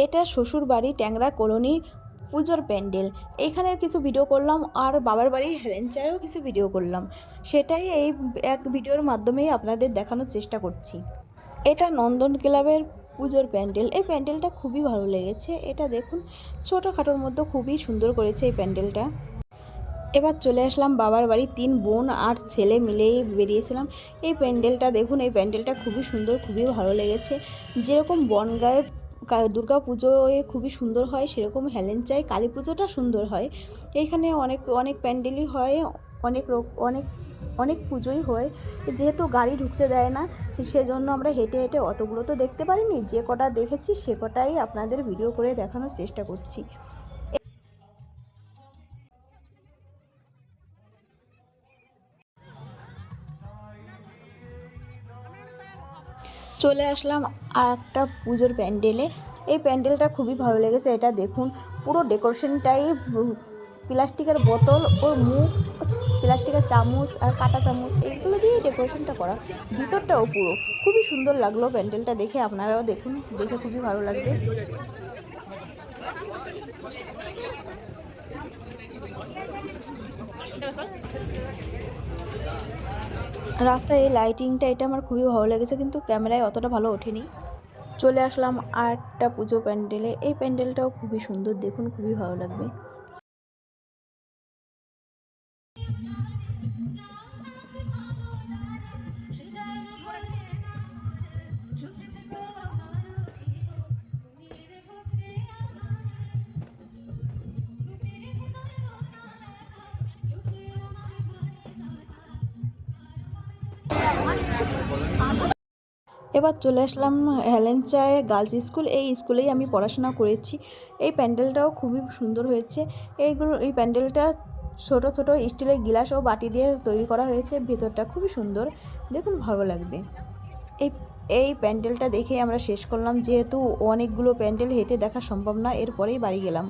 এটা শ্বশুর বাড়ি ট্যাংরা কলোনি পুজোর প্যান্ডেল। এইখানের কিছু ভিডিও করলাম আর বাবার বাড়ি হেলেঞ্চারেও কিছু ভিডিও করলাম, সেটাই এই এক ভিডিওর মাধ্যমেই আপনাদের দেখানোর চেষ্টা করছি। এটা নন্দন ক্লাবের পুজোর প্যান্ডেল। এই প্যান্ডেলটা খুবই ভালো লেগেছে। এটা দেখুন, ছোটোখাটোর মধ্যে খুবই সুন্দর করেছে এই প্যান্ডেলটা। এবার চলে আসলাম বাবার বাড়ি, 3 বোন আর ছেলে মিলেই বেরিয়েছিলাম। এই প্যান্ডেলটা দেখুন, এই প্যান্ডেলটা খুবই সুন্দর, খুবই ভালো লেগেছে। যেরকম বনগাঁয়ে দুর্গা পুজোয় খুবই সুন্দর হয়, সেরকম হেলেঞ্চায় কালী পুজোটা সুন্দর হয়। এইখানে অনেক অনেক প্যান্ডেলই হয়, অনেক অনেক অনেক পুজোই হয়। যেহেতু গাড়ি ঢুকতে দেয় না, সেজন্য আমরা হেঁটে হেঁটে অতগুলো তো দেখতে পারিনি। যে কটা দেখেছি সে কটাই আপনাদের ভিডিও করে দেখানোর চেষ্টা করছি। চলে আসলাম আর একটা পুজোর প্যান্ডেলে। এই প্যান্ডেলটা খুবই ভালো লেগেছে। এটা দেখুন, পুরো ডেকোরেশনটাই প্লাস্টিকের বোতল, ওর মুখ, প্লাস্টিকের চামচ আর কাঁটা চামচ এইগুলো দিয়ে ডেকোরেশনটা করা। ভিতরটাও পুরো খুবই সুন্দর লাগলো প্যান্ডেলটা দেখে। আপনারাও দেখুন, দেখে খুবই ভালো লাগবে। রাস্তায় এই লাইটিংটা, এটা আমার খুবই ভালো লেগেছে, কিন্তু ক্যামেরায় অতটা ভালো ওঠেনি। চলে আসলাম আর একটা পুজো প্যান্ডেলে। এই প্যান্ডেলটাও খুবই সুন্দর, দেখুন খুবই ভালো লাগবে। এবার চলে আসলাম হেলেঞ্চায় গার্লস স্কুল। এই স্কুলেই আমি পড়াশোনা করেছি। এই প্যান্ডেলটাও খুবই সুন্দর হয়েছে। এই প্যান্ডেলটা ছোট ছোট স্টিলের গ্লাস ও বাটি দিয়ে তৈরি করা হয়েছে। ভেতরটা খুবই সুন্দর, দেখুন ভালো লাগবে। এই এই প্যান্ডেলটা দেখে আমরা শেষ করলাম, যেহেতু অনেকগুলো প্যান্ডেল হেঁটে দেখা সম্ভব না, এরপরেই বাড়ি গেলাম।